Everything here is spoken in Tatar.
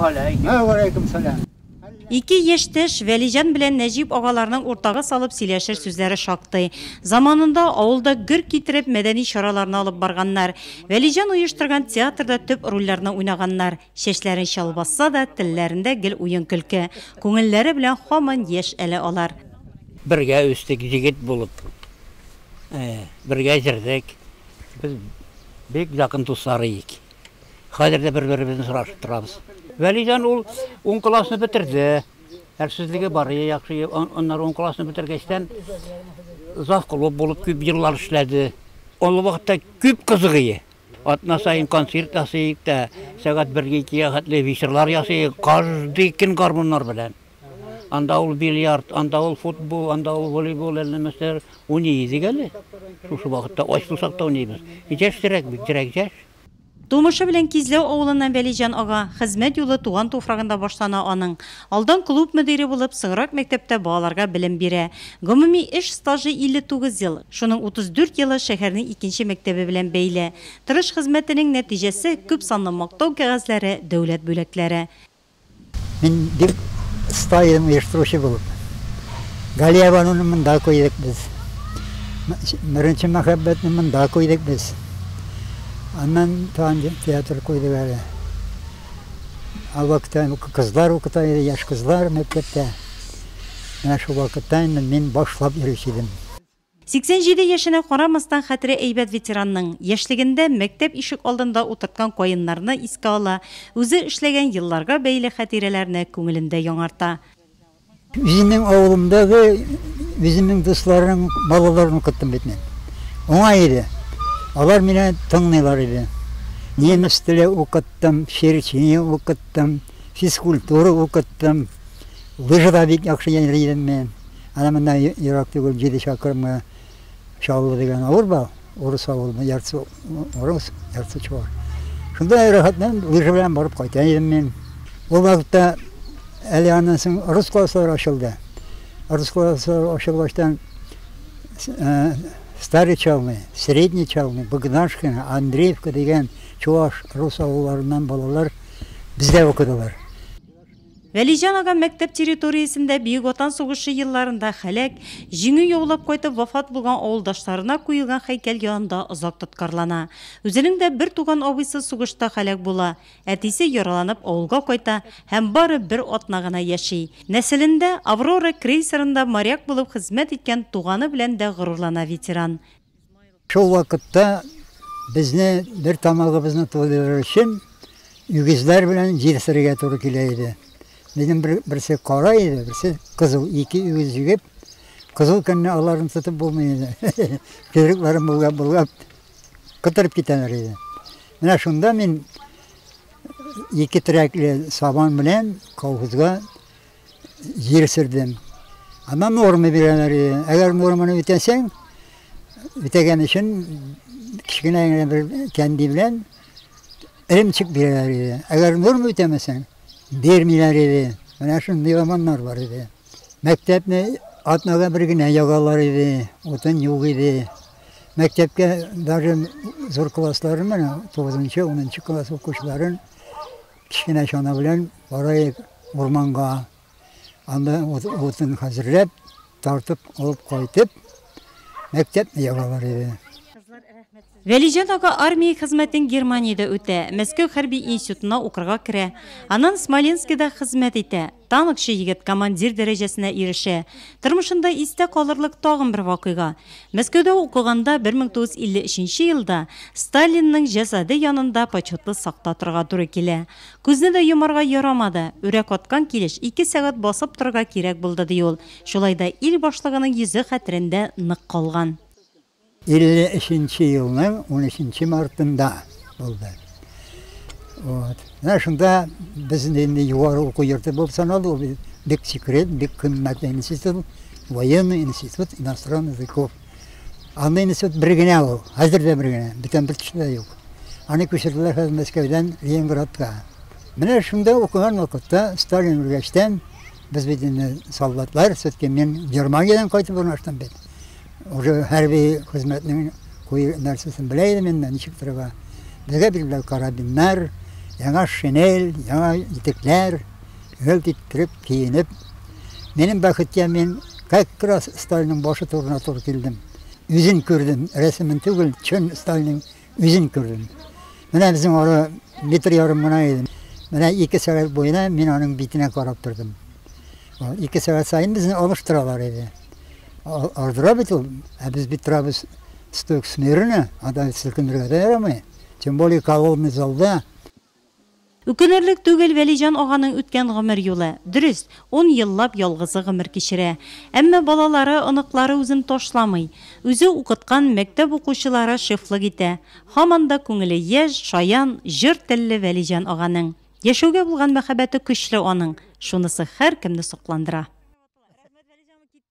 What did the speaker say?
Алейкум салам. Ике яшьтәш Вәлиҗан белән Нәҗип агаларның уртага салып сөйләшер сүзләре шактый. Заманында авылда гөр китереп мәдәни чараларны алып барганнар. Вәлиҗан оештырган театрда төп рольләрне уйнаганнар. Чәчләрен чалбаса да, телләрендә гел уен көлке. Күңелләре белән һаман яшь әле алар. Бергә үстек җигет булып. Бергә җирдек. Без бик якын дуслар идек. Хәзер дә бер-беребезне сорашып торабыз. Вәлиҗан ул 10 классны бетерде. Әрсезлеге бар, яхшы. Onlar 10 классны бетергәчтән завклуб булып күп еллар эшләде. Ул вакытта күп кызыгы. Атна сайын концерт ясый, сәгать 1-2 хәтле вечерлар ясый, каждый көн гармоннар белән. Анда ул бильярд, анда ул футбол, анда ул волейбол әлемәстер уйный дигәле. Шушы вакытта ачылсак та уйныйбыз. Яшьрәк бик яшь. Тумышы белән Кизләү авылыннан Вәлиҗан ага хезмәт юлы туган туфрагында башлана аның. Алдан клуб мөдире булып Сыңрак мәктәптә балаларга белем бирә. Гомуми эш стажы 59 ел. Шуның 34 елы шәһәрнең 2нче мәктәбе белән бәйле. Тырыш хезмәтенең нәтиҗәсе күп санлы мактау кәгазьләре, дәүләт бүләкләре. Мин бик стаен оештыручы булып. Галиябаны монда куйдык без. Мөренче мәхәббәтне монда куйдык без. Аннан театр куйдык әле. Ал вакытта кызлар укыта иде, яшь кызлар мәктәптә. Менә шул вакытта мин башлап йөрүче идем. 87 яшенә карамастан хәтере әйбәт ветеранның яшьлегендә мәктәп ишек алдында утырткан каеннарны искә ала, үзе эшләгән елларга бәйле хатирәләрне күңелендә яңарта. Үземнең авылымдагы үземнең дусларның балаларын укыттым бит мен. Оңай иде. Алар мине тыңлыйлар иде. Немец теле укыттым, черчение укыттым, физкультура укыттым. Лыжыда бик яхшы йөридем мен. Ана монда ерак түгел 7 чакрымга Шаулы деген авыр бар. Орыс авылы, ярты орыс, ярты чуар. Шунда рахатнан лыжа белән барып кайта идем мен. Ул вакытта әле аннан соң рус класслары ачылды. Рус класслары ачылгаштан Старый Чалмы, Средний Чалмы, Богдашкина, Андреевка деген чуаш рус авылларыннан балалар бездә укыдылар. Вәлиҗан ага мәктәп территориясендә Бөек Ватан сугышы елларында хәләк, җиңү яулап кайтып вафат булган авылдашларына куелган һәйкәл янында озак тоткарлана. Үзенең дә бер туган абыйсы сугышта хәләк була. Әтисе яраланып авылга кайта һәм бары бер атна гына яши. Нәселендә Аврора крейсерында моряк булып хезмәт иткән туганы белән дә горурлана ветеран. Шул вакытта безне бер тамагыбызны туйдырыр өчен үгезләр белән җирсергә туры килә иде. Bizim birisi karaydı, birisi kızıl. İki üvüz yiyip, kızıl kanını alarını tutup bulmaydı. Kırıklarım bulgap, kıtırıp gitenleriydi. Mene şunda ben iki trekli saban bilen kolhuzga yer sürdim. Ama normu bilenleriydi. Eğer normunu bitensen, bitegen için kişine bir kendi bilen elimçik bilenleriydi. Eğer normu bitemesen, Dermiler idi. Менә шундый заманнар бар иде. Мәктәпне атнага бер генә ягалар иде. Утын юк иде. Мәктәпкә даже зур классларын, менә 9-нчы, 10-нчы класс укучыларын кичкенә чана белән барайык урманга. Анда утын хәзерләп, тартып, алып кайтып, мәктәпне ягалар иде. Вәлиҗан ага армия хезмәтен Германиядә үтә, Мәскәү хәрби институтына укырга керә. Аннан Смоленскида хезмәт итә. Танкчы егет командир дәрәҗәсенә ирешә. Тормышында истә калырлык тагын бер вакыйга. Мәскәүдә укыганда 1953 елда Сталинның җәсәде янында почетлы сакта торга туры килә. Күзне дә йомарга ярамады. Үрәк аткан килеш 2 сәгать басып торырга кирәк булды ди ул. Шулай да ил башлыгының йөзе хәтерендә нык калган. 53 yılının 13 Mart'ında oldu. Şunda bizim endi yuvarı oku yurtu bulup sanalı, o bir sekret, bir kıymetli institut, военный институт иностранных языков. Anda institut bir gene o, hazır da bir gene, biten bir kişi de yok. Hani köşirdiler Мәскәүдән Ленинградка. Менә şunda okugan vakitte Stalin ülgeçten biz bir soldatlar, sötken ben Germaniyadan kaytıp ornaştım ben. Уже hərbi xizmətinin koyu nərsəsini biləydim, nişik tırıqa. Bizə bir karabinlər, Яңа шинель, яңа итекләр, гөлт иттереп, киенеп. Менің бәхетте мен как раз Сталинның башы турына туры килдем. Үзен күрдем, рәсемен түгел, чын Сталинның үзен күрдем. Менә безнең ары метр ярым гына иде. Менә 2 сәгать буена мин аның битенә карап тордым. 2 сәгать сайын безне алыштыралар иде. Ардыра бит ул, без бит торабыз стойк смирно, анда силкенергә дә ярамый. Тем более колонный залда. Үкенерлек түгел Вәлиҗан аганың үткән гомер юлы. Дөрес, 10 еллап ялгызы гомер кичерә. Әмма балалары, оныклары үзен ташламый. Үзе укыткан мәктәп укучылары шифлык итә. Һаман да күңеле яшь, шаян, җыр телле Вәлиҗан аганың. Яшәүгә булган мәхәббәте көчле аның. Шунысы һәр кемне сокландыра.